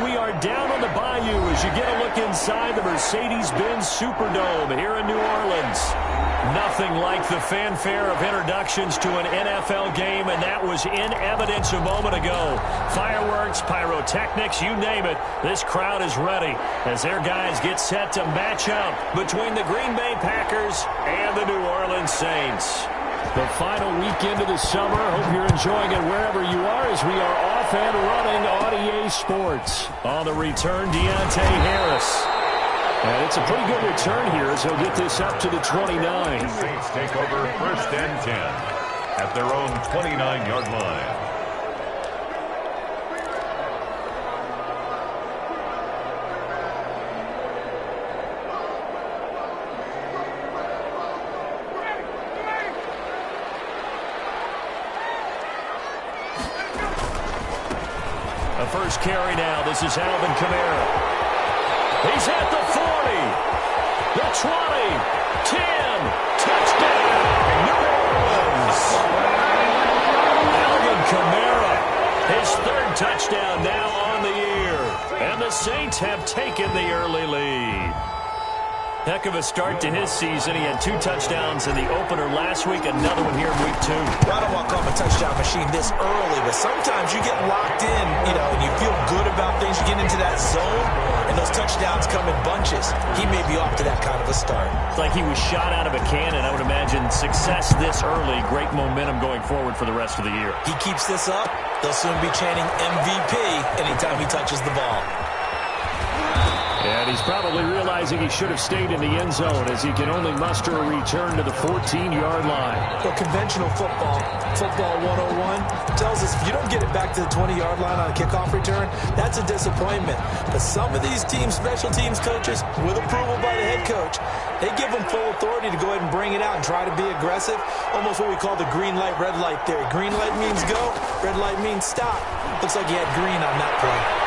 we are down on the bayou as you get a look inside the Mercedes-Benz Superdome here in New Orleans. Nothing like the fanfare of introductions to an NFL game, and that was in evidence a moment ago. Fireworks, pyrotechnics, you name it. This crowd is ready as their guys get set to match up between the Green Bay Packers and the New Orleans Saints. The final weekend of the summer. Hope you're enjoying it wherever you are as we are off and running on EA Sports. On the return, Deontay Harris. And it's a pretty good return here as he'll get this up to the 29. The Saints take over 1st and 10 at their own 29-yard line. The first carry now. This is Alvin Kamara. He's at the 40, the 20, 10, touchdown, New Orleans. Alvin Kamara, his 3rd touchdown now on the year. And the Saints have taken the early lead. Heck of a start to his season. He had 2 touchdowns in the opener last week, another one here in week 2. I don't want to call him a touchdown machine this early, but sometimes you get locked in, and you feel good about things. You get into that zone, and those touchdowns come in bunches. He may be off to that kind of a start. It's like he was shot out of a cannon. I would imagine success this early, great momentum going forward for the rest of the year. He keeps this up, they'll soon be chanting MVP anytime he touches the ball. And he's probably realizing he should have stayed in the end zone as he can only muster a return to the 14-yard line. Well, conventional football 101, tells us if you don't get it back to the 20-yard line on a kickoff return, that's a disappointment. But some of these special teams coaches, with approval by the head coach, they give them full authority to go ahead and bring it out and try to be aggressive. Almost what we call the green light, red light theory. Green light means go, red light means stop. Looks like he had green on that play.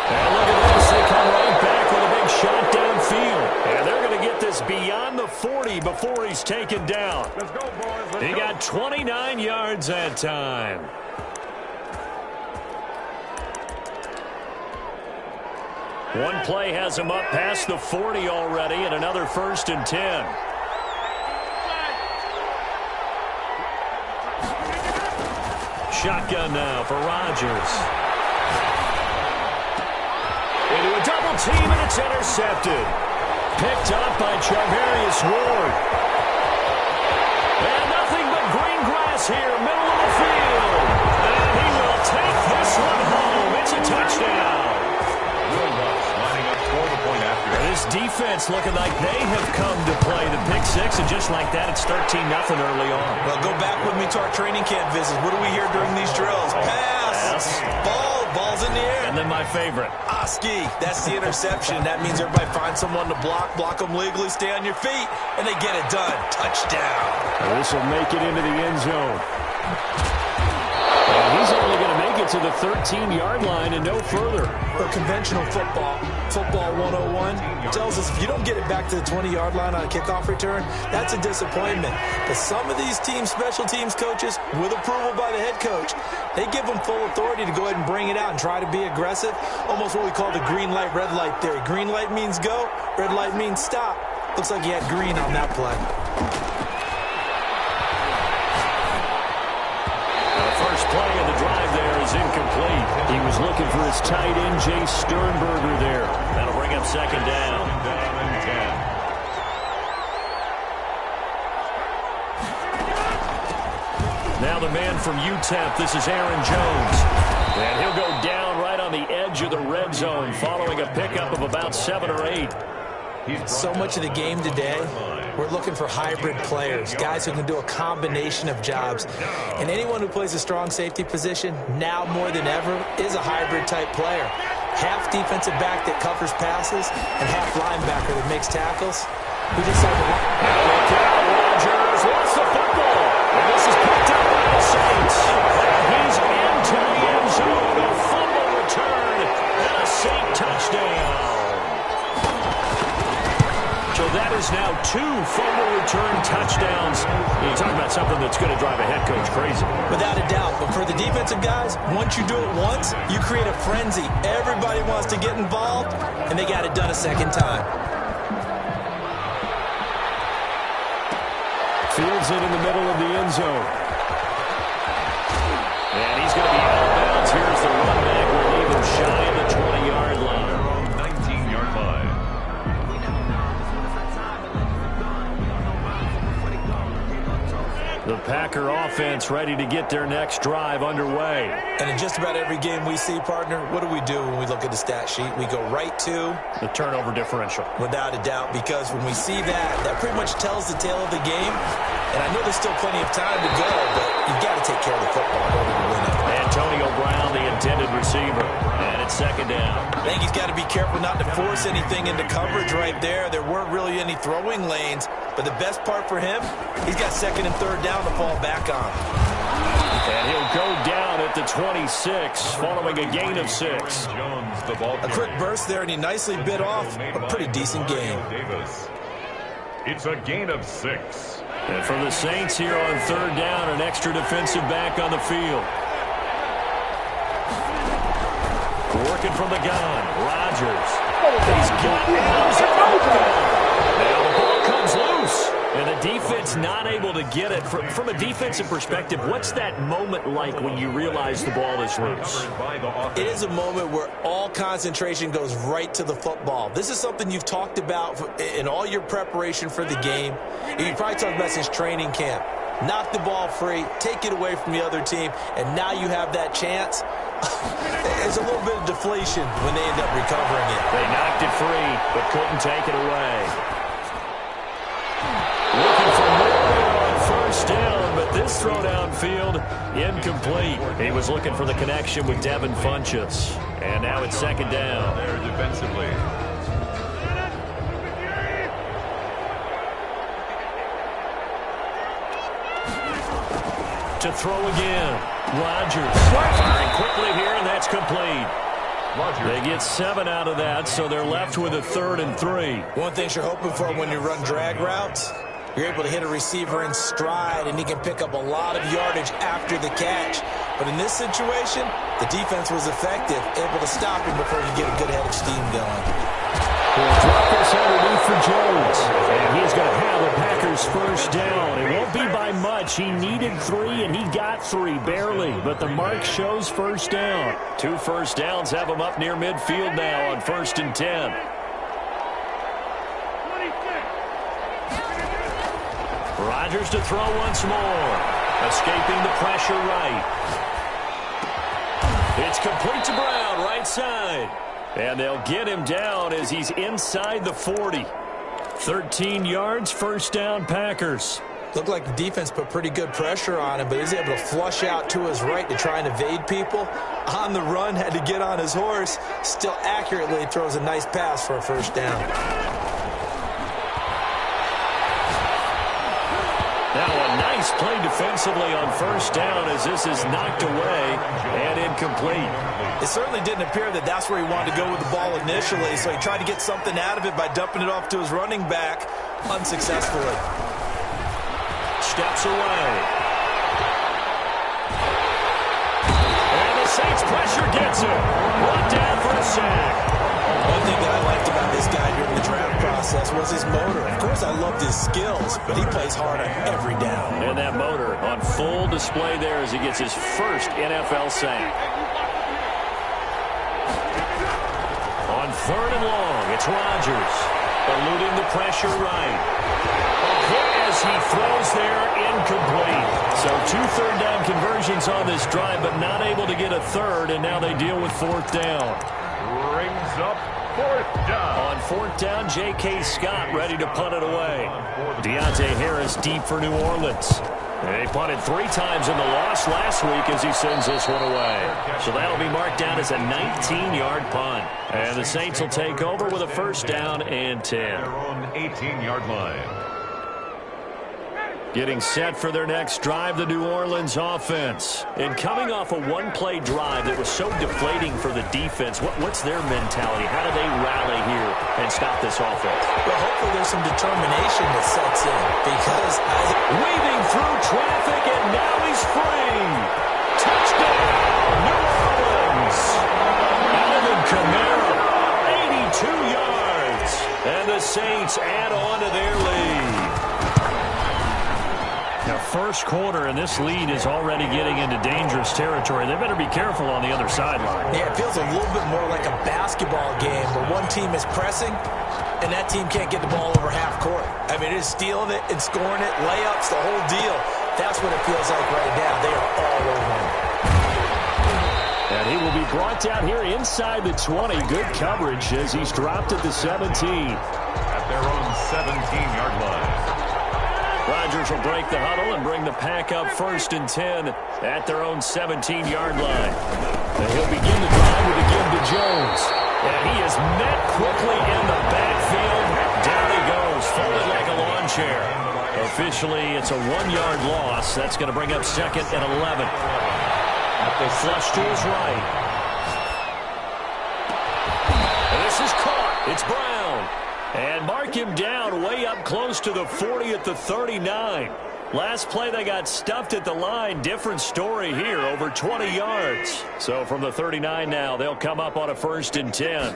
And look at this. They come right back with a big shot downfield. And they're going to get this beyond the 40 before he's taken down. Let's go, boys. Let's he go. got 29 yards that time. One play has him up past the 40 already, and another 1st and 10. Shotgun now for Rodgers. Into a double team, and it's intercepted. Picked up by Charvarius Ward. And nothing but green grass here, middle of the field. And he will take this one home. It's a touchdown. Will Lutz lining up for the point after. This defense looking like they have come to play the pick 6, and just like that, it's 13-0 early on. Well, go back with me to our training camp visits. What do we hear during these drills? Pass. Ball's in the air. And then my favorite. Oski, that's the interception. That means everybody finds someone to block them legally, stay on your feet, and they get it done. Touchdown. This will make it into the end zone. And he's only going to make it to the 13-yard line and no further. Well, conventional football 101, tells us if you don't get it back to the 20-yard line on a kickoff return, that's a disappointment. But some of these special teams coaches, with approval by the head coach, they give them full authority to go ahead and bring it out and try to be aggressive. Almost what we call the green light, red light theory. Green light means go, red light means stop. Looks like he had green on that play. First play of the drive there is incomplete. He was looking for his tight end, Jay Sternberger there. That'll bring up 2nd down. 2nd and 10. Now the man from UTEP, this is Aaron Jones. And he'll go down right on the edge of the red zone following a pickup of about 7 or 8. So much of the game today, we're looking for hybrid players, guys who can do a combination of jobs. And anyone who plays a strong safety position, now more than ever, is a hybrid type player. Half defensive back that covers passes and half linebacker that makes tackles. We just saw the look out, Rodgers wants the football. And this is picked up by the Saints. And he's into the end zone. A fumble return and a Saint touchdown. So that is now 2 fumble return touchdowns. You talk about something that's going to drive a head coach crazy. Without a doubt. But for the defensive guys, once you do it once, you create a frenzy. Everybody wants to get involved, and they got it done a second time. Fields it in the middle of the end zone. And he's going to be out of bounds. Here's the run back. We'll leave him shy of the 20-yard line. 19-yard line. The Packer offense ready to get their next drive underway. And in just about every game we see, partner, what do we do when we look at the stat sheet? We go right to the turnover differential. Without a doubt, because when we see that, that pretty much tells the tale of the game. And I know there's still plenty of time to go, but you've got to take care of the football in order to win it. Antonio Brown, the intended receiver. And it's second down. I think he's got to be careful not to force anything into coverage right there. There weren't really any throwing lanes. But the best part for him, he's got second and third down to fall back on. And he'll go down at the 26, following a gain of 6. A quick burst there, and he nicely bit off a pretty decent gain. It's a gain of 6. And for the Saints here on third down, an extra defensive back on the field. Working from the gun, Rodgers. He's got it. Now the ball comes loose. And the defense not able to get it. From a defensive perspective, what's that moment like when you realize the ball is loose? It is a moment where all concentration goes right to the football. This is something you've talked about in all your preparation for the game. You probably talked about since training camp. Knock the ball free, take it away from the other team, and now you have that chance. It's a little bit of deflation when they end up recovering it. They knocked it free, but couldn't take it away. Looking for more on first down, but this throw downfield, incomplete. He was looking for the connection with Devin Funchess. And now it's second down. There defensively. To throw again. Rodgers firing quickly here, and that's complete. They get 7 out of that, so they're left with a 3rd and 3. One thing you're hoping for when you run drag routes, you're able to hit a receiver in stride, and he can pick up a lot of yardage after the catch. But in this situation, the defense was effective, able to stop him before he get a good head of steam going. He'll drop this underneath for Jones. And he's going to have the Packers first down. It won't be by much. He needed 3, and he got 3, barely. But the mark shows first down. 2 first downs have him up near midfield now on 1st and 10. Rodgers to throw once more. Escaping the pressure right. It's complete to Brown, right side. And they'll get him down as he's inside the 40. 13 yards, first down, Packers. Looked like the defense put pretty good pressure on him, but he was able to flush out to his right to try and evade people. On the run, had to get on his horse. Still accurately throws a nice pass for a first down. Now a nice play defensively on first down as this is knocked away and incomplete. It certainly didn't appear that that's where he wanted to go with the ball initially, so he tried to get something out of it by dumping it off to his running back unsuccessfully. Steps away. And the Saints pressure gets him. Brought down for a sack. One thing that I liked about this guy during the draft process was his motor. Of course, I loved his skills, but he plays hard on every down. And that motor on full display there as he gets his first NFL sack. On 3rd and long, it's Rodgers. Eluding the pressure right. As he throws there, incomplete. So 2 third down conversions on this drive, but not able to get a 3rd, and now they deal with 4th down. Brings up 4th down. On 4th down, J.K. Scott ready to punt it away. Deontay Harris deep for New Orleans. They punted 3 times in the loss last week as he sends this one away. So that'll be marked down as a 19-yard punt. And the Saints will take over with a first down and 10. Their own 18-yard line. Getting set for their next drive, the New Orleans offense. And coming off a one-play drive that was so deflating for the defense, what's their mentality? How do they rally here and stop this offense? Well, hopefully there's some determination that sets in because weaving through traffic, and now he's free. Touchdown, New Orleans. Alvin Kamara, 82 yards. And the Saints add on to their lead. Now, first quarter, and this lead is already getting into dangerous territory. They better be careful on the other sideline. Yeah, it feels a little bit more like a basketball game where one team is pressing and that team can't get the ball over half court. I mean, it is stealing it and scoring it, layups, the whole deal. That's what it feels like right now. They are all over him. And he will be brought down here inside the 20. Good coverage as he's dropped at the 17. At their own 17-yard line. Rodgers will break the huddle and bring the pack up 1st and 10 at their own 17-yard line. And he'll begin the drive with a give to Jones. And he is met quickly in the backfield. Down he goes, folded like a lawn chair. Officially, it's a 1-yard loss. That's going to bring up 2nd and 11. At the flush to his right. And this is caught. It's Brown. And mark him down way up close to the 40 at the 39. Last play, they got stuffed at the line. Different story here, over 20 yards. So from the 39 now, they'll come up on a 1st and 10.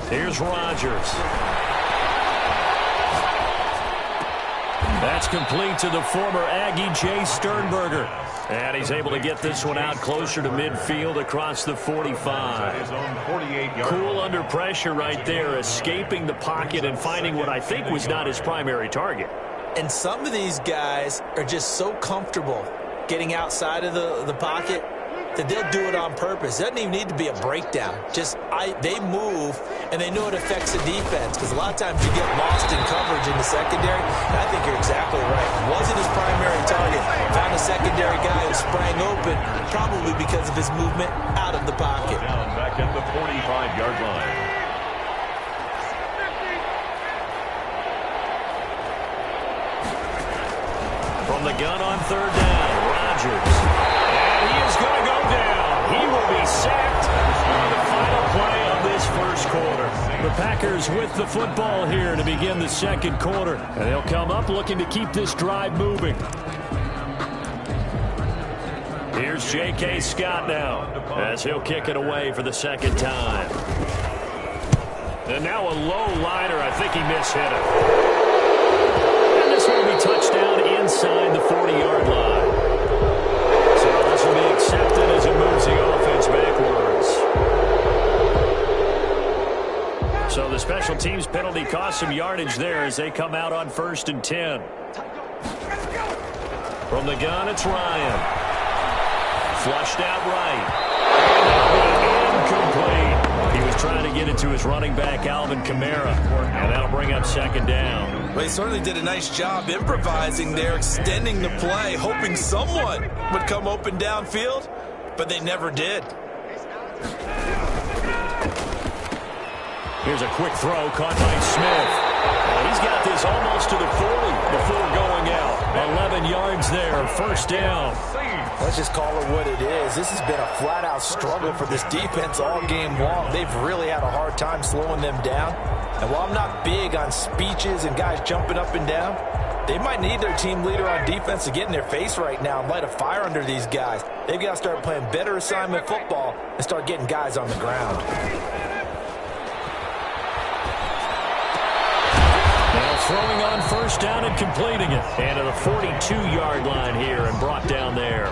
Here's Rodgers. That's complete to the former Aggie, Jay Sternberger. And he's able to get this one out closer to midfield across the 45. His own 48-yard. Cool under pressure right there, escaping the pocket and finding what I think was not his primary target. And some of these guys are just so comfortable getting outside of the pocket that they'll do it on purpose. It doesn't even need to be a breakdown. They move, and they know it affects the defense because a lot of times you get lost in coverage in the secondary. And I think you're exactly right. Wasn't his primary target. Found a secondary guy who sprang open, probably because of his movement out of the pocket. Down back at the 45-yard line. From the gun on 3rd down, Rodgers. And he is going to go down. He will be sacked on the final play of this first quarter. The Packers with the football here to begin the 2nd quarter. And they'll come up looking to keep this drive moving. Here's J.K. Scott now as he'll kick it away for the 2nd time. And now a low liner. I think he mishit it. This will be touchdown inside the 40-yard line. So this will be accepted as it moves the offense backwards. So the special teams penalty cost some yardage there as they come out on 1st and 10. From the gun, it's Ryan. Flushed out right. Incomplete. He was trying to get it to his running back, Alvin Kamara. And that'll bring up 2nd down. Well, he certainly did a nice job improvising there, extending the play, hoping someone would come open downfield, but they never did. Here's a quick throw caught by Smith. He's got this almost to the 40 before going out. 11 yards there, 1st down. Let's just call it what it is. This has been a flat-out struggle for this defense all game long. They've really had a hard time slowing them down. And while I'm not big on speeches and guys jumping up and down, they might need their team leader on defense to get in their face right now and light a fire under these guys. They've got to start playing better assignment football and start getting guys on the ground. Now throwing on 1st down and completing it. And to the 42-yard line here and brought down there.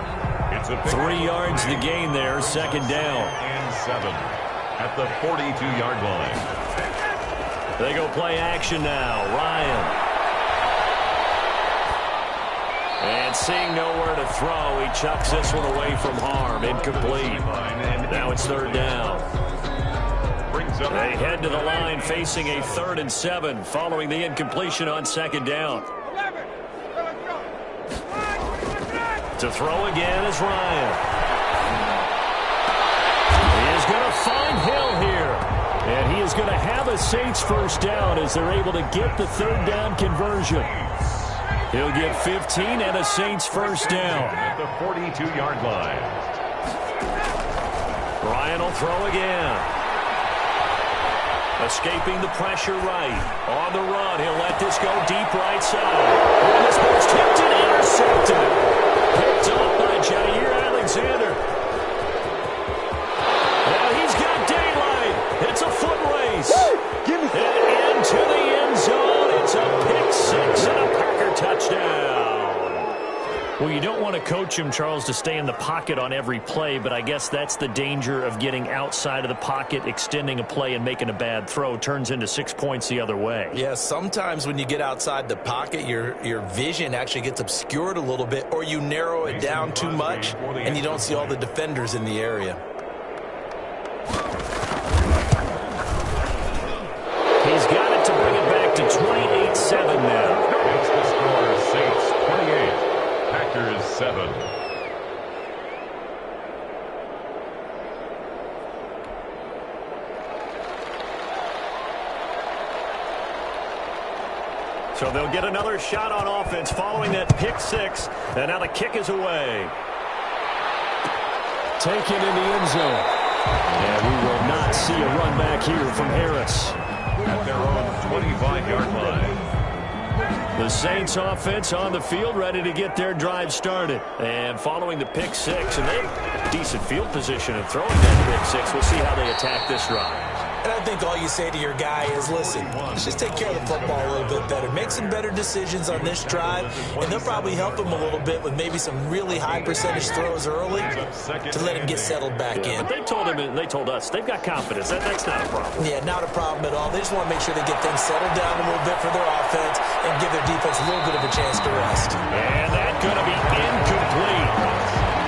3 yards the gain there, 2nd down. And 7 at the 42-yard line. They go play action now. Ryan. And seeing nowhere to throw, he chucks this one away from harm. Incomplete. Now it's 3rd down. They head to the line facing a 3rd and 7 following the incompletion on 2nd down. To throw again is Ryan. He is going to find Hill here. And he is going to have a Saints 1st down as they're able to get the 3rd down conversion. He'll get 15 and a Saints first down. At the 42-yard line. Ryan will throw again. Escaping the pressure right. On the run, he'll let this go deep right side. Oh, this ball's tipped and intercepted. Picked up by Jair Alexander. Now he's got daylight. It's a foot race. And into the end zone. It's a pick six and a Packer touchdown. Well, you don't want to coach him, Charles, to stay in the pocket on every play, but I guess that's the danger of getting outside of the pocket, extending a play, and making a bad throw. Turns into 6 points the other way. Yeah, sometimes when you get outside the pocket, your vision actually gets obscured a little bit, or you narrow it down too much, and you don't see all the defenders in the area. He's got it to bring it back to 28-7 now. It's the score, Saints 28. Packers 7. So they'll get another shot on offense following that pick six. And now the kick is away. Taken in the end zone. And we will not see a run back here from Harris. At their own 25-yard line. The Saints offense on the field, ready to get their drive started. And following the pick six, and they have decent field position and throwing that pick six. We'll see how they attack this drive. And I think all you say to your guy is, listen, let's just take care of the football a little bit better. Make some better decisions on this drive, and they'll probably help him a little bit with maybe some really high percentage throws early to let him get settled back in. But they told us they've got confidence. That's not a problem. Yeah, not a problem at all. They just want to make sure they get things settled down a little bit for their offense and give their defense a little bit of a chance to rest. And that's going to be incomplete.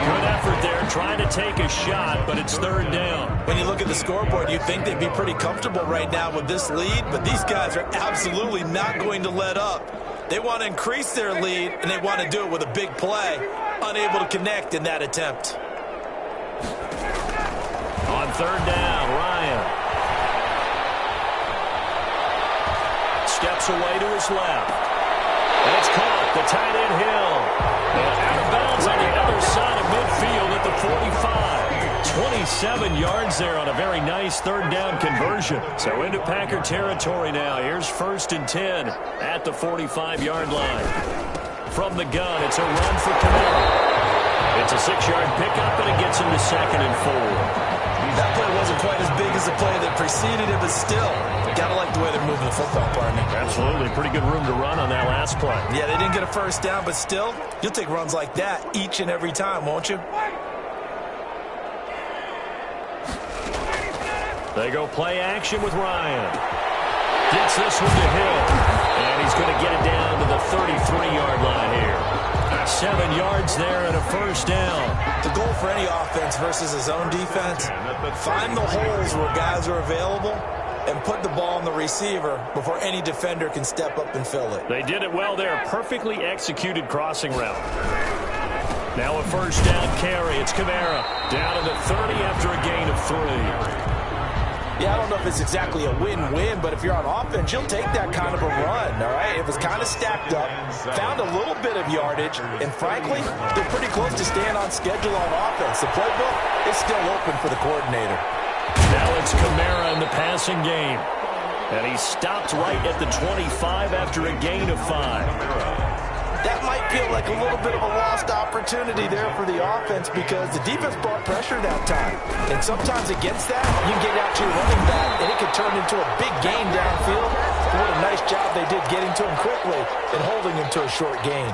Good effort there, trying to take a shot, but it's third down. When you look at the scoreboard, you'd think they'd be pretty comfortable right now with this lead, but these guys are absolutely not going to let up. They want to increase their lead, and they want to do it with a big play. Unable to connect in that attempt. On third down, Ryan steps away to his left. And it's caught, the tight end Hill. And out of bounds on the other side of midfield at the 45. 27 yards there on a very nice third down conversion. So into Packer territory now. Here's 1st and 10 at the 45-yard line. From the gun, it's a run for Camara. It's a 6-yard pickup, and it gets him to 2nd and 4. That play wasn't quite as big as the play that preceded it, but still, gotta like the way they're moving the football, partner. Absolutely. Pretty good room to run on that last play. Yeah, they didn't get a first down, but still, you'll take runs like that each and every time, won't you? They go play action with Ryan. Gets this one to Hill. And he's going to get it down to the 33-yard line here. 7 yards there and a first down. The goal for any offense versus his own defense, find the holes where guys are available and put the ball on the receiver before any defender can step up and fill it. They did it well there. Perfectly executed crossing route. Now a first down carry. It's Camara. Down to the 30 after a gain of 3. Yeah, I don't know if it's exactly a win-win, but if you're on offense, you'll take that kind of a run, all right? It was kind of stacked up, found a little bit of yardage, and frankly, they're pretty close to staying on schedule on offense. The playbook is still open for the coordinator. Now it's Camara in the passing game. And he stopped right at the 25 after a gain of 5. That might feel like a little bit of a lost opportunity there for the offense because the defense brought pressure that time. And sometimes against that, you can get out to your running back, and it can turn into a big gain downfield. What a nice job they did getting to him quickly and holding him to a short gain.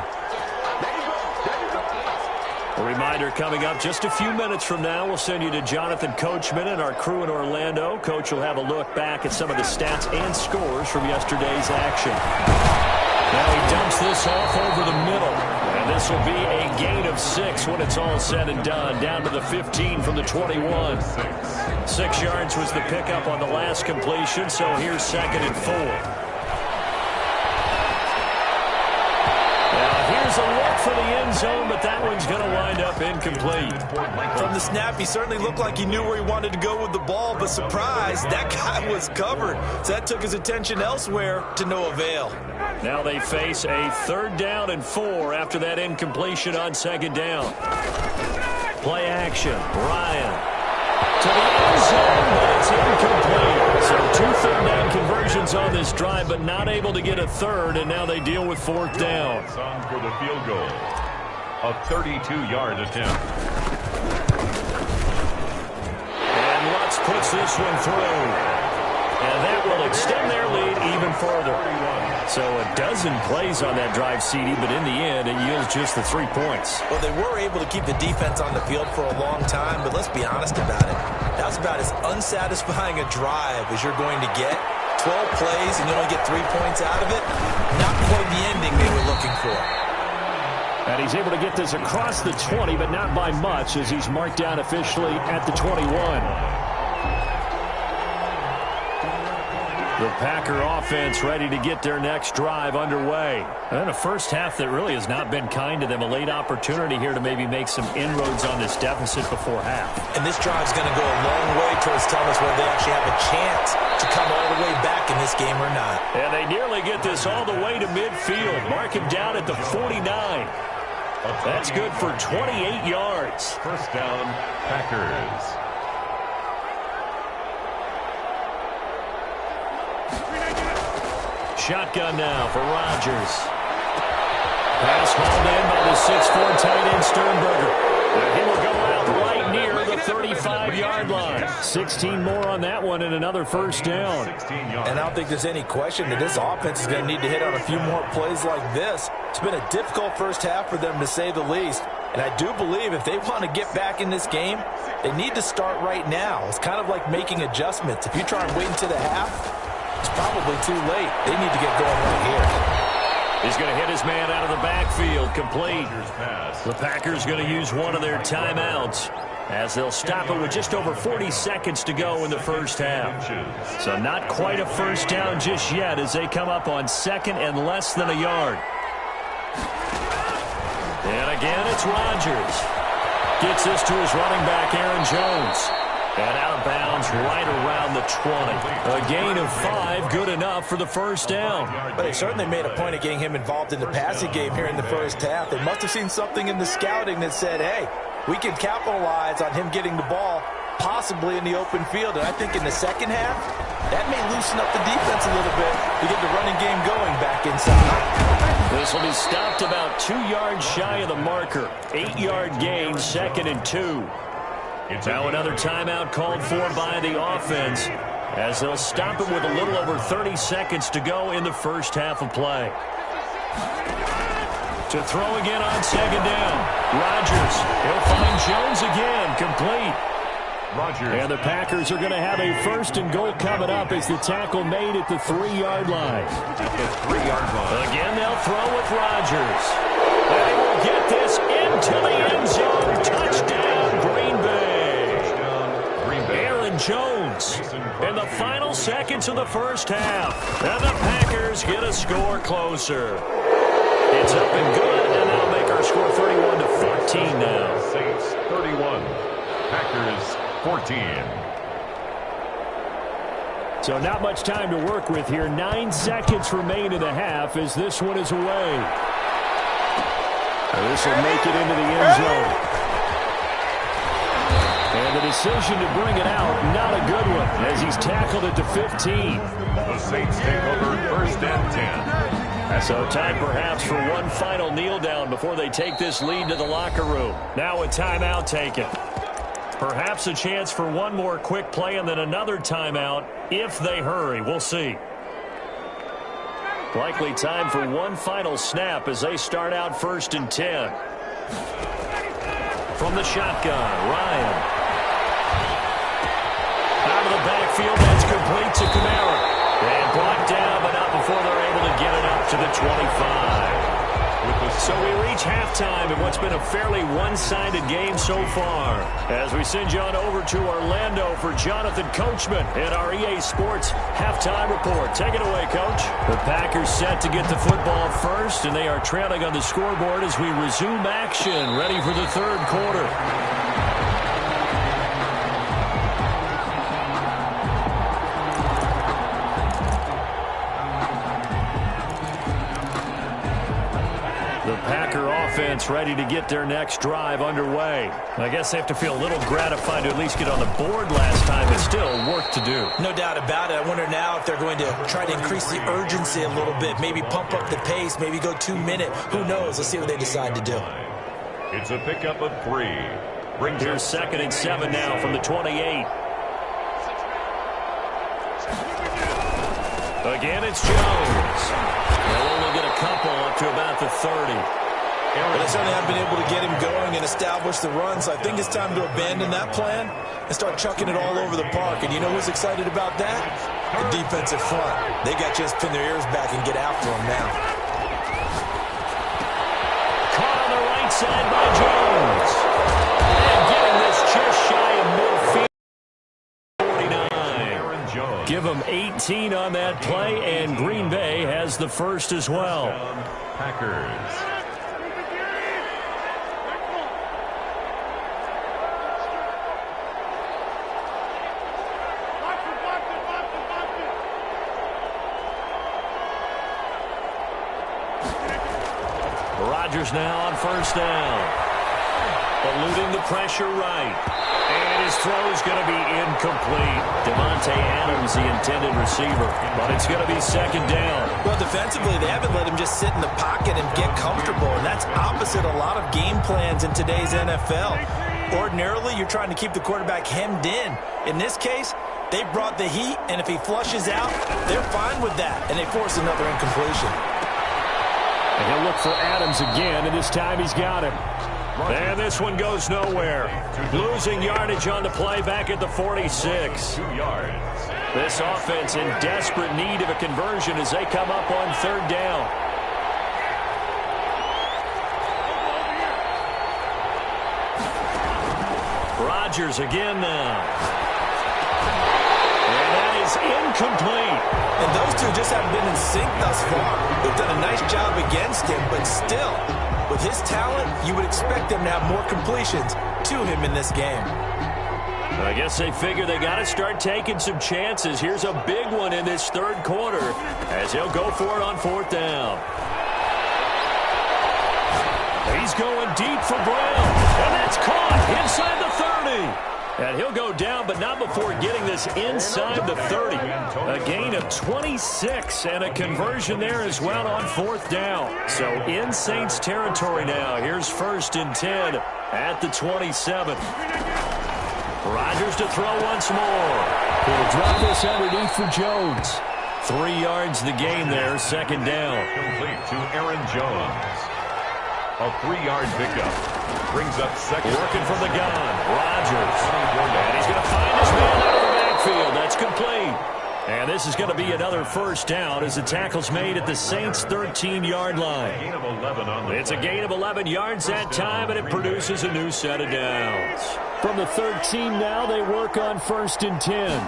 A reminder coming up just a few minutes from now, we'll send you to Jonathan Coachman and our crew in Orlando. Coach will have a look back at some of the stats and scores from yesterday's action. Now he dumps this off over the middle. And this will be a gain of 6 when it's all said and done. Down to the 15 from the 21. 6 yards was the pickup on the last completion, so here's 2nd and 4. Now here's a look for the end zone, but that one's going to wind up incomplete. From the snap, he certainly looked like he knew where he wanted to go with the ball, but surprise, that guy was covered. So that took his attention elsewhere to no avail. Now they face a 3rd down and 4 after that incompletion on 2nd down. Play action. Ryan to the end zone, but it's incomplete. So 2 third-down conversions on this drive, but not able to get a 3rd, and now they deal with 4th down. It's on for the field goal. A 32-yard attempt. And Lutz puts this one through. And that will extend their lead even further. So a dozen plays on that drive, CD, but in the end, it yields just the 3 points. Well, they were able to keep the defense on the field for a long time, but let's be honest about it. That's about as unsatisfying a drive as you're going to get. 12 plays and you only get 3 points out of it. Not quite the ending they were looking for. And he's able to get this across the 20, but not by much, as he's marked down officially at the 21. The Packer offense ready to get their next drive underway. And a first half that really has not been kind to them. A late opportunity here to maybe make some inroads on this deficit before half. And this drive's going to go a long way towards telling us whether they actually have a chance to come all the way back in this game or not. And they nearly get this all the way to midfield. Mark him down at the 49. That's good for 28 yards. First down, Packers. Shotgun now for Rodgers. Pass hauled in by the 6'4" tight end Sternberger. And he will go out right near the 35-yard line. 16 more on that one and another first down. And I don't think there's any question that this offense is going to need to hit on a few more plays like this. It's been a difficult first half for them, to say the least. And I do believe if they want to get back in this game, they need to start right now. It's kind of like making adjustments. If you try and wait until the half, it's probably too late. They need to get going right here. He's going to hit his man out of the backfield, complete. The Packers going to use one of their timeouts as they'll stop it with just over 40 seconds to go in the first half. So not quite a first down just yet as they come up on 2nd and less than a yard. And again, it's Rodgers. Gets this to his running back, Aaron Jones. And out of bounds right around the 20. A gain of 5, good enough for the first down. But they certainly made a point of getting him involved in the passing game here in the first half. They must have seen something in the scouting that said, hey, we can capitalize on him getting the ball possibly in the open field. And I think in the second half, that may loosen up the defense a little bit to get the running game going back inside. This will be stopped about 2 yards shy of the marker. 8-yard gain, 2nd and 2. Now another timeout called for by the offense as they'll stop it with a little over 30 seconds to go in the first half of play. To throw again on 2nd down. Rodgers. He'll find Jones again. Complete. Rodgers. And the Packers are going to have a 1st and goal coming up as the tackle made at the 3-yard line. At the 3-yard line. Again, they'll throw with Rodgers. They will get this into the end zone. Touchdown, Green Bay. Aaron Jones in the final seconds of the first half. And the Packers get a score closer. It's up and good, and that'll make our score 31-14 now. Saints 31, Packers 14. So not much time to work with here. 9 seconds remain in the half as this one is away. This will make it into the end zone. And the decision to bring it out, not a good one, as he's tackled at the 15. The Saints take over 1st and 10. So time perhaps for one final kneel down before they take this lead to the locker room. Now a timeout taken. Perhaps a chance for one more quick play and then another timeout if they hurry. We'll see. Likely time for one final snap as they start out 1st and 10. From the shotgun, Ryan. Out of the backfield, that's complete to Kamara. And brought down, but not before they're able to get it up to the 25. With the So we reach halftime in what's been a fairly one-sided game so far. As we send you on over to Orlando for Jonathan Coachman in our EA Sports Halftime Report. Take it away, Coach. The Packers set to get the football first, and they are trailing on the scoreboard as we resume action, ready for the third quarter. Packer offense ready to get their next drive underway. I guess they have to feel a little gratified to at least get on the board last time, but still work to do. No doubt about it. I wonder now if they're going to try to increase the urgency a little bit, maybe pump up the pace, maybe go 2-minute. Who knows? Let's see what they decide to do. It's a pickup of 3. Here's 2nd and 7 now from the 28. Again, it's Jones. They'll only get a couple up to about the 30. But they certainly haven't been able to get him going and establish the run, so I think it's time to abandon that plan and start chucking it all over the park. And you know who's excited about that? The defensive front. They got to just pin their ears back and get after him now. Caught on the right side by Jones. And getting this just shy of midfield. 49. Give them 18 on that play, and Green Bay has the first as well. Packers. Rodgers now on first down. Eluding the pressure right. And his throw is going to be incomplete. Devontae Adams, the intended receiver. But it's going to be 2nd down. Well, defensively, they haven't let him just sit in the pocket and get comfortable. And that's opposite a lot of game plans in today's NFL. Ordinarily, you're trying to keep the quarterback hemmed in. In this case, they brought the heat, and if he flushes out, they're fine with that. And they force another incompletion. And he'll look for Adams again, and this time he's got him. And this one goes nowhere. Losing yardage on the play back at the 46. 2 yards. This offense in desperate need of a conversion as they come up on 3rd down. Rodgers again now. And that is incomplete. And those two just haven't been in sync thus far. They've done a nice job against him, but still, with his talent, you would expect them to have more completions to him in this game. I guess they figure they got to start taking some chances. Here's a big one in this 3rd quarter as he'll go for it on 4th down. He's going deep for Brown, and that's caught inside the 30. And he'll go down, but not before getting this inside the 30. A gain of 26 and a conversion there as well on 4th down. So in Saints territory now. Here's 1st and 10 at the 27. Rodgers to throw once more. He'll drop this underneath for Jones. 3 yards the gain there, 2nd down. Complete to Aaron Jones. A 3-yard pickup. Brings up 2nd. Working from the gun. Rodgers. And he's going to find his man out of the backfield. That's complete. And this is going to be another 1st down as the tackle's made at the Saints' 13-yard line. Gain of 11 on the It's a gain of 11 yards that time, and it produces a new set of downs. From the 13 now, they work on 1st and 10.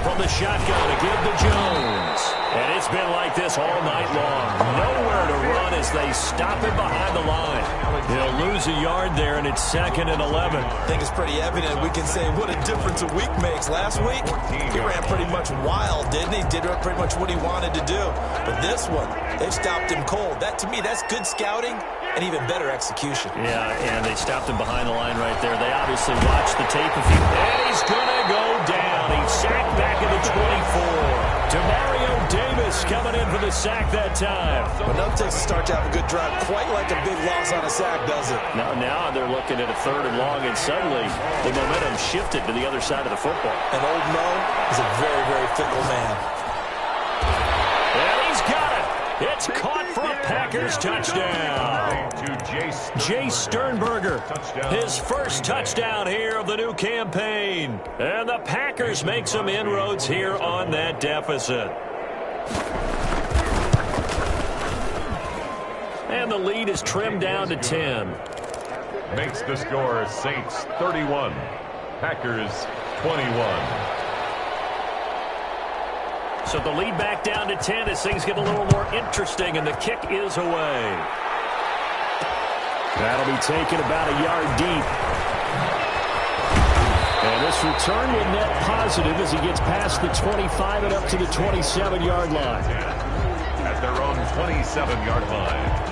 From the shotgun to give to Jones. And it's been like this all night long. Nowhere to run as they stop him behind the line. He'll lose a yard there, and it's 2nd and 11. I think it's pretty evident. We can say what a difference a week makes. Last week, he ran pretty much wild, didn't he? Did pretty much what he wanted to do. But this one, they've stopped him cold. That, to me, that's good scouting and even better execution. Yeah, and they stopped him behind the line right there. They obviously watched the tape. And he's going to go down. He's sacked back at the 24. Demario Davis coming in for the sack that time. But nothing takes a start to have a good drive, quite like a big loss on a sack, does it? Now they're looking at a 3rd and long, and suddenly the momentum shifted to the other side of the football. And old Mo is a very, very fickle man. And he's got it. It's caught for a Packers touchdown. Jay Sternberger, his first touchdown here of the new campaign. And the Packers make some inroads here on that deficit. And the lead is trimmed down to 10. Makes the score Saints 31, Packers 21. So the lead back down to 10 as things get a little more interesting, and the kick is away. That'll be taken about a yard deep. And this return will net positive as he gets past the 25 and up to the 27-yard line. At their own 27-yard line.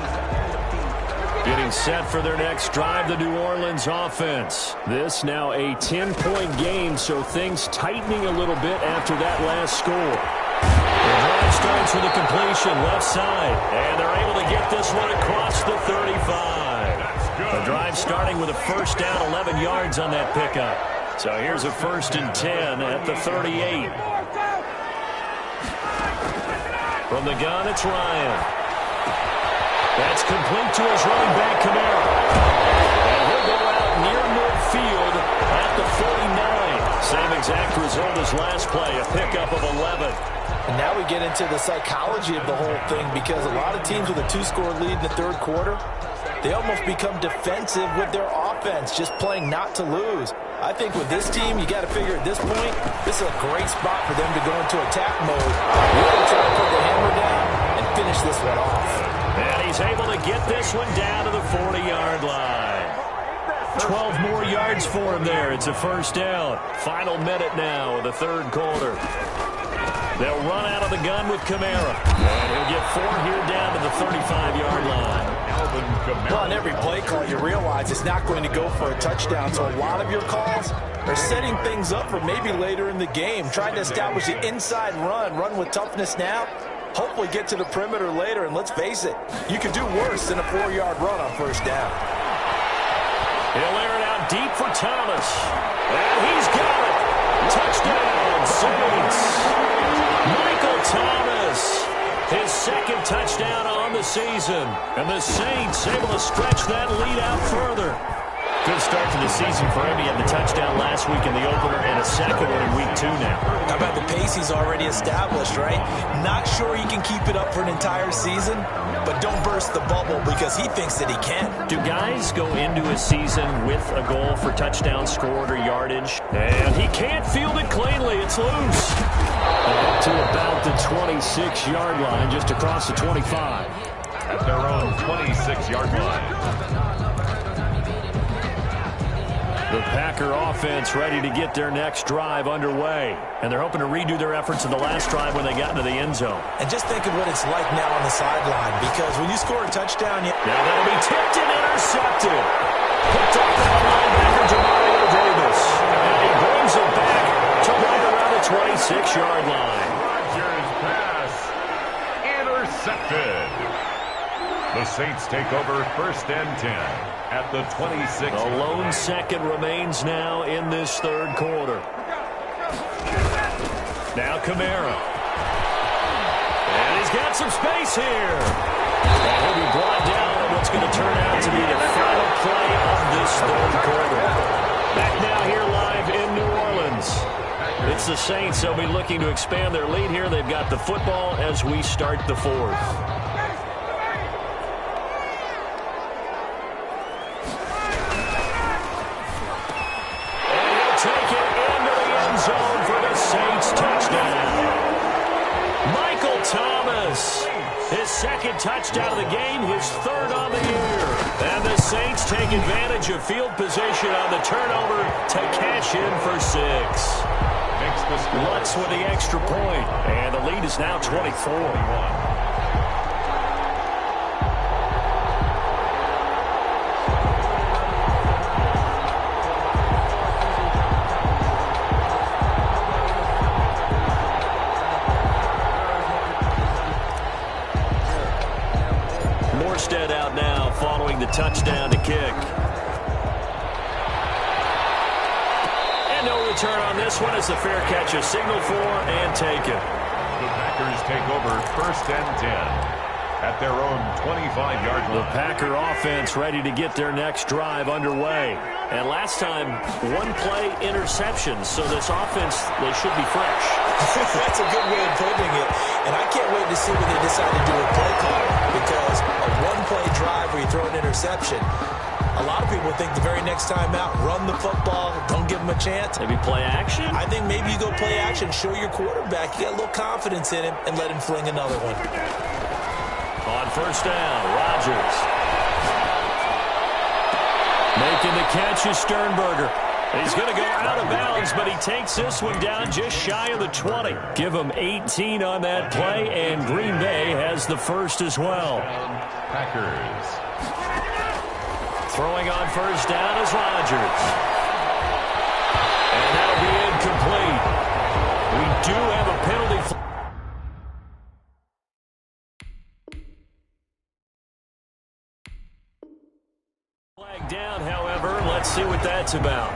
Getting set for their next drive, the New Orleans offense. This now a 10-point game, so things tightening a little bit after that last score. The drive starts with a completion left side, and they're able to get this one across the 35. The drive starting with a first down, 11 yards on that pickup. So here's a 1st and 10 at the 38. From the gun, it's Ryan. That's complete to his running back, Kamara. And he'll go out near midfield at the 49. Same exact result as last play, a pickup of 11. And now we get into the psychology of the whole thing, because a lot of teams with a 2-score lead in the third quarter, they almost become defensive with their offense, just playing not to lose. I think with this team, you got to figure at this point, this is a great spot for them to go into attack mode, really try to put the hammer down and finish this one off. And he's able to get this one down to the 40-yard line. 12 more yards for him there. It's a first down. Final minute now of the third quarter. They'll run out of the gun with Kamara. And he'll get 4 here down to the 35-yard line. Well, on every play call, you realize it's not going to go for a touchdown. So a lot of your calls are setting things up for maybe later in the game, trying to establish the inside run with toughness now, hopefully get to the perimeter later. And let's face it, you could do worse than a 4-yard run on first down. He'll air it out deep for Thomas. And he's got it. Touchdown, Saints. Michael Thomas, his second touchdown on the season. And the Saints able to stretch that lead out further. Good start to the season for him. He had the touchdown last week in the opener and a second one in week 2 now. How about the pace he's already established, right? Not sure he can keep it up for an entire season, but don't burst the bubble because he thinks that he can. Do guys go into a season with a goal for touchdown scored or yardage? And he can't field it cleanly. It's loose. Up to about the 26-yard line, just across the 25. At their own 26-yard line. The Packer offense ready to get their next drive underway. And they're hoping to redo their efforts in the last drive when they got into the end zone. And just think of what it's like now on the sideline, because when you score a touchdown... Now that'll be tipped and intercepted. Picked up by linebacker Jamario Davis. And he brings it back to right around the 26-yard line. Rodgers' pass intercepted. The Saints take over 1st and 10 at the 26. A lone second remains now in this third quarter. Now Kamara. And he's got some space here. And he'll be brought down on what's going to turn out to be the final play of this third quarter. Back now here live in New Orleans. It's the Saints. They'll be looking to expand their lead here. They've got the football as we start the fourth. Zone for the Saints touchdown. Michael Thomas, his second touchdown of the game, his third on the year. And the Saints take advantage of field position on the turnover to cash in for 6. Lutz with the extra point, and the lead is now 24. Out now following the touchdown to kick. And no return on this one as the fair catch is signaled for and taken. The Packers take over 1st and 10. at their own 25-yard line. The Packer offense ready to get their next drive underway. And last time, one-play interception, so this offense, they should be fresh. That's a good way of putting it. And I can't wait to see what they decide to do with play calling, because a one-play drive where you throw an interception, a lot of people think the very next time out, run the football, don't give them a chance. Maybe play action? I think maybe you go play action, show your quarterback you got a little confidence in him, and let him fling another one. On first down, Rodgers. Making the catch is Sternberger. He's going to go out of bounds, but he takes this one down just shy of the 20. Give him 18 on that play, and Green Bay has the first as well. Packers. Throwing on first down is Rodgers. And that'll be incomplete. We do have a penalty. Flag down, however. Let's see what that's about.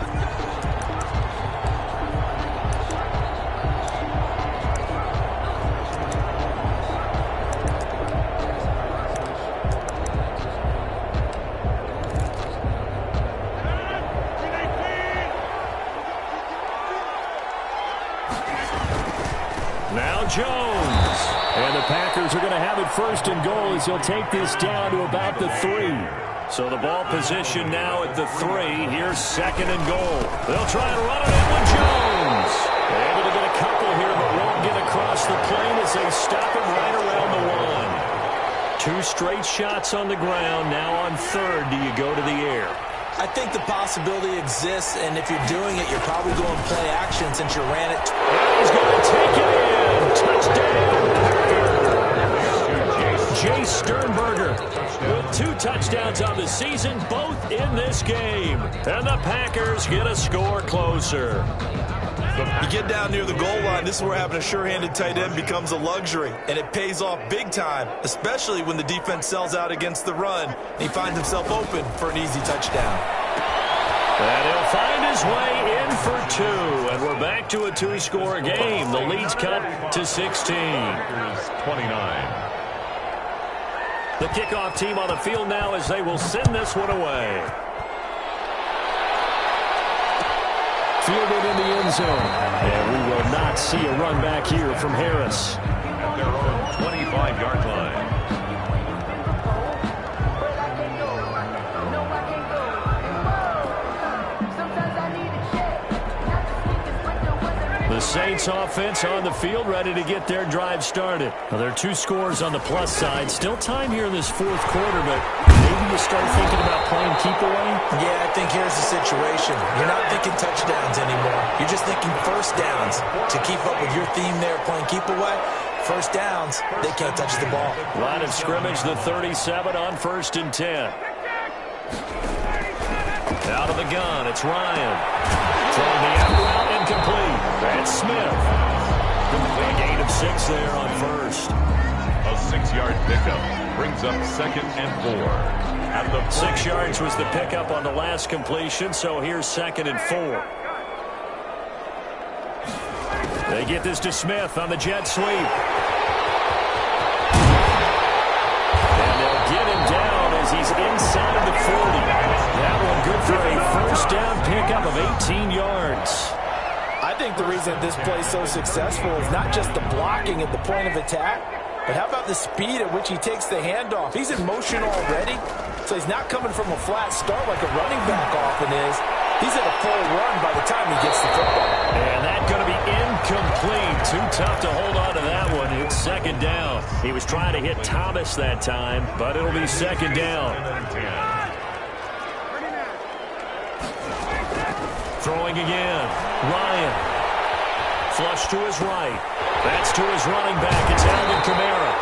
Now Jones. And the Packers are going to have it first and goal as he'll take this down to about the 3. So the ball position now at the 3. Here's second and goal. They'll try and run it in with Jones. They're able to get a couple here, but won't get across the plane as they stop him right around the 1. 2 straight shots on the ground. Now on third, do you go to the air? I think the possibility exists, and if you're doing it, you're probably going play action since you ran it. He's going to take it in. Touchdown. Jay Sternberger with 2 touchdowns on the season, both in this game. And the Packers get a score closer. You get down near the goal line, this is where having a sure-handed tight end becomes a luxury, and it pays off big time, especially when the defense sells out against the run, and he finds himself open for an easy touchdown. And he'll find his way in for 2, and we're back to a 2-score game. The lead's cut to 16. 29. The kickoff team on the field now as they will send this one away. Fielded in the end zone. And we will not see a run back here from Harris. At their own 25-yard line. The Saints offense on the field ready to get their drive started. Now, there are 2 scores on the plus side. Still time here in this 4th quarter, but maybe you start thinking about playing keep away? Yeah, I think here's the situation. You're not thinking touchdowns anymore. You're just thinking first downs. To keep up with your theme there, playing keep away, first downs, they can't touch the ball. Line of scrimmage, the 37 on first and 10. Out of the gun, it's Ryan. Throwing the out route, incomplete. That's Smith. A gain of 6 there on first. A 6-yard pickup brings up second and 4. At the 6 yards was the pickup on the last completion, so here's second and 4. They get this to Smith on the jet sweep. And they'll get him down as he's inside the 40. That one good for a first down pickup of 18 yards. I think the reason this play is so successful is not just the blocking at the point of attack, but how about the speed at which he takes the handoff? He's in motion already, so he's not coming from a flat start like a running back often is. He's at a full run by the time he gets the football. And that's going to be incomplete. Too tough to hold on to that one. It's second down. He was trying to hit Thomas that time, but it'll be second down. Throwing again. Ryan. Flush to his right. That's to his running back. It's Alvin Kamara.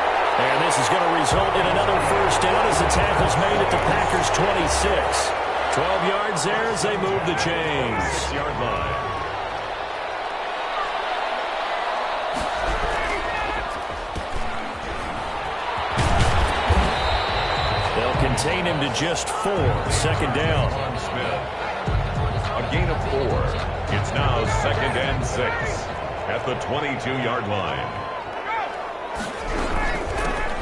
And this is going to result in another first down as the tackle's made at the Packers' 26. 12 yards there as they move the chains. 6-yard line. They'll contain him to just 4. Second down. Smith. A gain of 4. It's now second and 6 at the 22-yard line.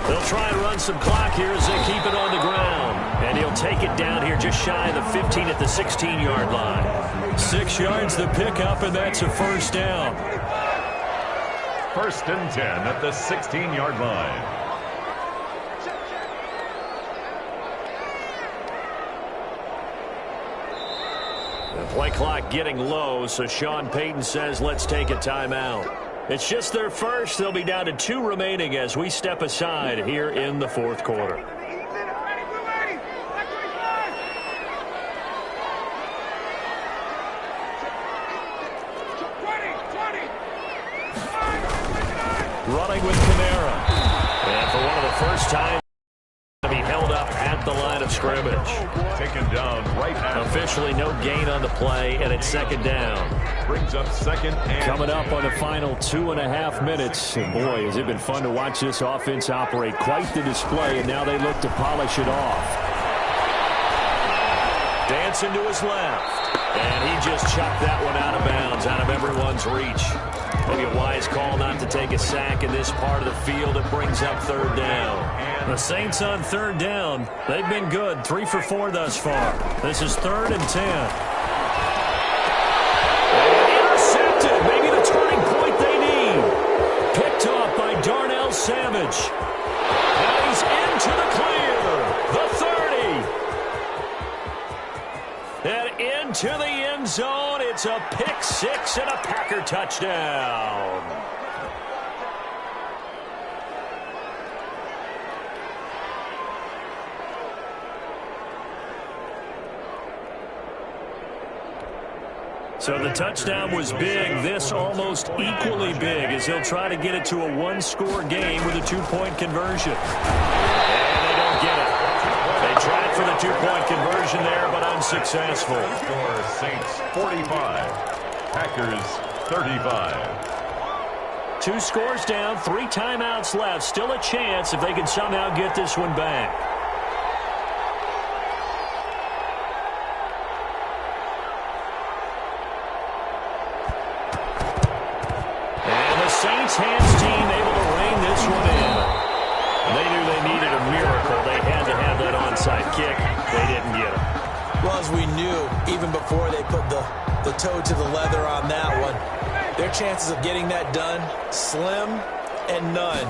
They'll try and run some clock here as they keep it on the ground. And he'll take it down here just shy of the 15 at the 16-yard line. 6 yards the pickup, and that's a first down. 1st and 10 at the 16-yard line. The play clock getting low, so Sean Payton says let's take a timeout. It's just their first. They'll be down to 2 remaining as we step aside here in the 4th quarter. Running with Kamara. And for one of the first times, he held up at the line of scrimmage. Taken down right now. Officially no gain on the play, and it's 2nd down. Brings up 2nd and coming up on the final 2.5 minutes. And boy, has it been fun to watch this offense operate. Quite the display, and now they look to polish it off. Dancing to his left. And he just chucked that one out of bounds, out of everyone's reach. Maybe a wise call not to take a sack in this part of the field. It brings up 3rd down. The Saints on 3rd down. They've been good. 3 for 4 thus far. This is 3rd and 10. And intercepted. Maybe the turning point they need. Picked off by Darnell Savage. And he's into the clear. The 30. And into the end zone. It's a pick 6 and a Packer touchdown. So the touchdown was big. This almost equally big as he'll try to get it to a 1-score game with a 2-point conversion. And they don't get it. They tried for the 2-point conversion there, but unsuccessful. Score Saints 45, Packers 35. 2 scores down, 3 timeouts left. Still a chance if they can somehow get this one back. Saints hands team able to rein this one in. They knew they needed a miracle. They had to have that onside kick. They didn't get it. Well, as we knew, even before they put the toe to the leather on that one, their chances of getting that done, slim and none.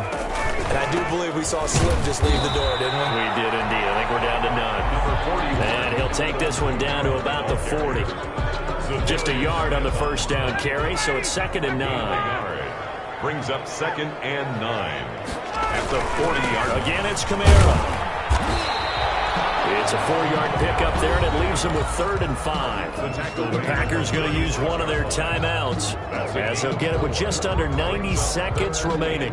And I do believe we saw Slim just leave the door, didn't we? We did indeed. I think we're down to none. And he'll take this one down to about the 40. Just a yard on the first down carry, so it's 2nd and 9. Brings up 2nd and 9 at the 40-yard. Again, it's Kamara. It's a 4-yard pickup there, and it leaves them with 3rd and 5. The Packers going to use one of their timeouts as they'll get it with just under 90 seconds remaining.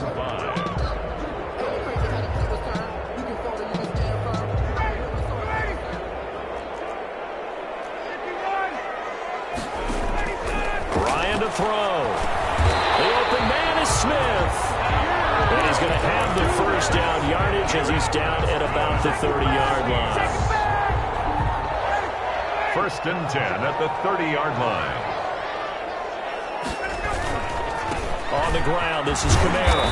Ryan to throw. The open man is Smith. And he's going to have the first down yardage as he's down at about the 30-yard line. 1st and 10 at the 30-yard line. On the ground, this is Kamara.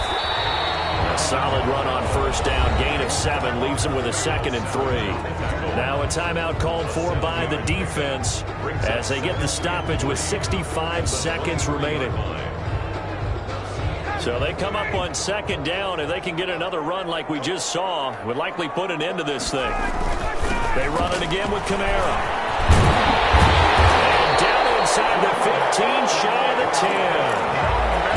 A solid run on first down. Gain of 7 leaves him with a 2nd and 3. Now a timeout called for by the defense as they get the stoppage with 65 seconds remaining. So they come up on 2nd down. If they can get another run like we just saw, would likely put an end to this thing. They run it again with Kamara. And down inside the 15, shy of the 10.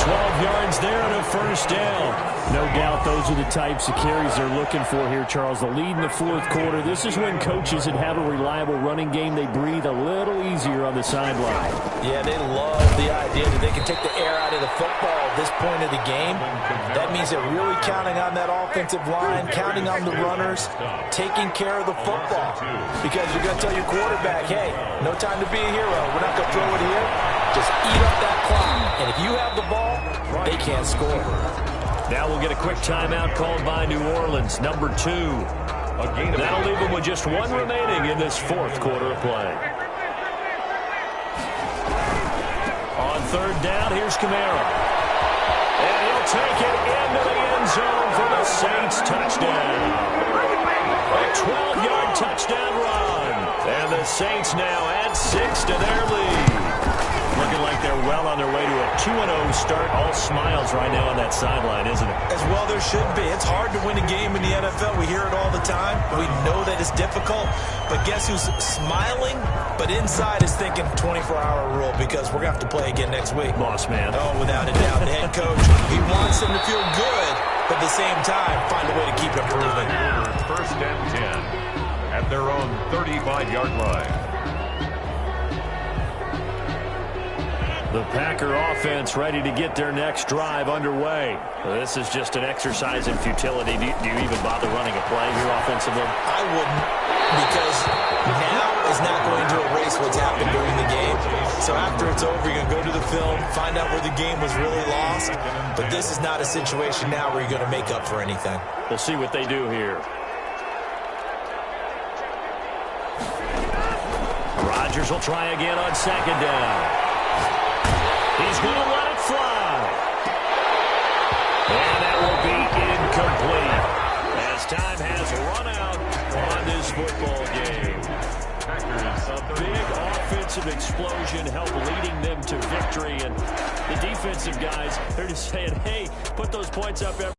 12 yards there and a first down. No doubt those are the types of carries they're looking for here, Charles. The lead in the 4th quarter. This is when coaches that have a reliable running game, they breathe a little easier on the sideline. Yeah, they love the idea that they can take the air out of the football at this point of the game. That means they're really counting on that offensive line, counting on the runners, taking care of the football. Because you're going to tell your quarterback, hey, no time to be a hero. We're not going to throw it here. Just eat up that clock. And if you have the ball, they can't score. Now we'll get a quick timeout called by New Orleans, number 2. That'll leave them with just 1 remaining in this 4th quarter of play. On 3rd down, here's Kamara. And he'll take it into the end zone for the Saints touchdown. A 12-yard touchdown run. And the Saints now add 6 to their lead. Looking like they're well on their way to a 2-0 start. All smiles right now on that sideline, isn't it? As well there should be. It's hard to win a game in the NFL. We hear it all the time. We know that it's difficult. But guess who's smiling? But inside is thinking 24-hour rule because we're going to have to play again next week. Boss man. Oh, without a doubt. The head coach, he wants them to feel good, but at the same time, find a way to keep improving. First and 10 at their own 35-yard line. The Packer offense ready to get their next drive underway. This is just an exercise in futility. Do you even bother running a play here offensively? I wouldn't, because now is not going to erase what's happened during the game. So after it's over, you're going to go to the film, find out where the game was really lost. But this is not a situation now where you're going to make up for anything. We'll see what they do here. Rodgers will try again on second down. He's going to let it fly. And that will be incomplete as time has run out on this football game. Big offensive explosion helped leading them to victory. And the defensive guys, they're just saying, hey, put those points up every